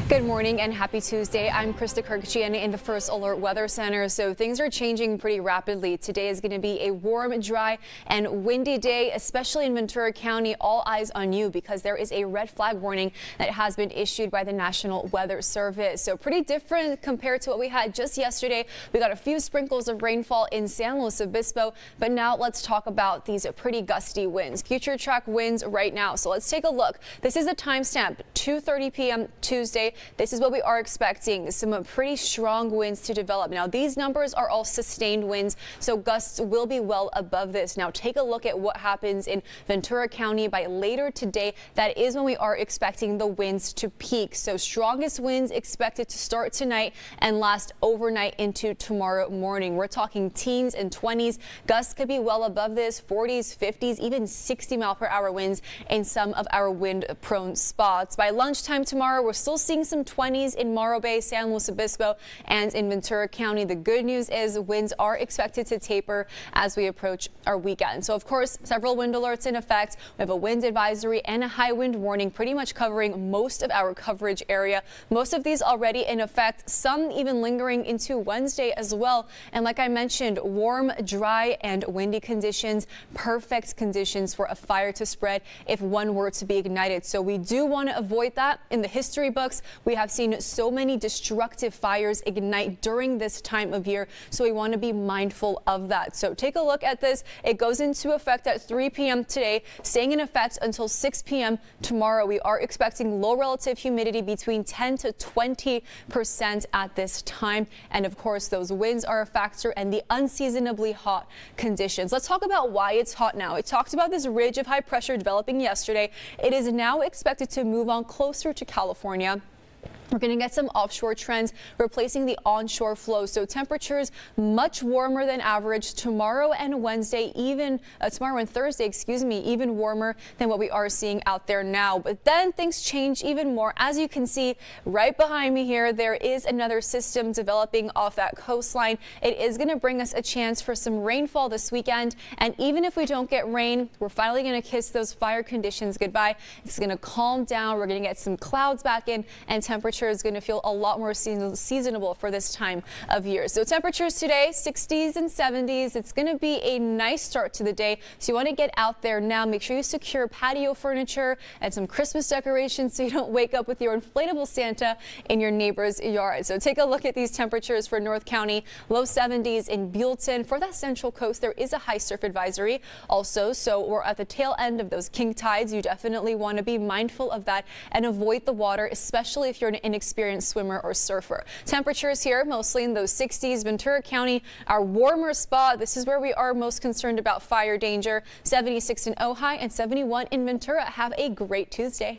Good morning and happy Tuesday. I'm Krista Kirkjian in the First Alert Weather Center. So things are changing pretty rapidly. Today is going to be a warm, dry and windy day, especially in Ventura County. All eyes on you because there is a red flag warning that has been issued by the National Weather Service. So pretty different compared to what we had just yesterday. We got a few sprinkles of rainfall in San Luis Obispo, but now let's talk about these pretty gusty winds. Future track winds right now. So let's take a look. This is a timestamp, 2:30 p.m. Tuesday. This is what we are expecting, some pretty strong winds to develop. Now, these numbers are all sustained winds, so gusts will be well above this. Now, take a look at what happens in Ventura County by later today. That is when we are expecting the winds to peak. So strongest winds expected to start tonight and last overnight into tomorrow morning. We're talking teens and 20s. Gusts could be well above this, 40s, 50s, even 60-mile-per-hour winds in some of our wind-prone spots. By lunchtime tomorrow, we're still seeing some 20s in Morro Bay, San Luis Obispo, and in Ventura County. The good news is winds are expected to taper as we approach our weekend. So, of course, several wind alerts in effect. We have a wind advisory and a high wind warning pretty much covering most of our coverage area. Most of these already in effect, some even lingering into Wednesday as well. And like I mentioned, warm, dry, and windy conditions, perfect conditions for a fire to spread if one were to be ignited. So we do want to avoid that. In the history books, we have seen so many destructive fires ignite during this time of year, so we want to be mindful of that. So take a look at this. It goes into effect at 3 p.m. today, staying in effect until 6 p.m. tomorrow. We are expecting low relative humidity between 10 to 20% at this time. And of course, those winds are a factor and the unseasonably hot conditions. Let's talk about why it's hot now. It talked about this ridge of high pressure developing yesterday. It is now expected to move on closer to California. We're going to get some offshore trends replacing the onshore flow. So temperatures much warmer than average tomorrow and Wednesday, tomorrow and Thursday, even warmer than what we are seeing out there now. But then things change even more. As you can see right behind me here, there is another system developing off that coastline. It is going to bring us a chance for some rainfall this weekend. And even if we don't get rain, we're finally going to kiss those fire conditions goodbye. It's going to calm down. We're going to get some clouds back in and temperature is going to feel a lot more seasonable for this time of year. So temperatures today, 60s and 70s. It's going to be a nice start to the day. So you want to get out there now. Make sure you secure patio furniture and some Christmas decorations so you don't wake up with your inflatable Santa in your neighbor's yard. So take a look at these temperatures for North County, low 70s in Buellton. For that central coast, there is a high surf advisory also. So we're at the tail end of those king tides. You definitely want to be mindful of that and avoid the water, especially if you're an inexperienced swimmer or surfer. Temperatures here mostly in those 60s. Ventura County, our warmer spot. This is where we are most concerned about fire danger. 76 in Ojai and 71 in Ventura. Have a great Tuesday.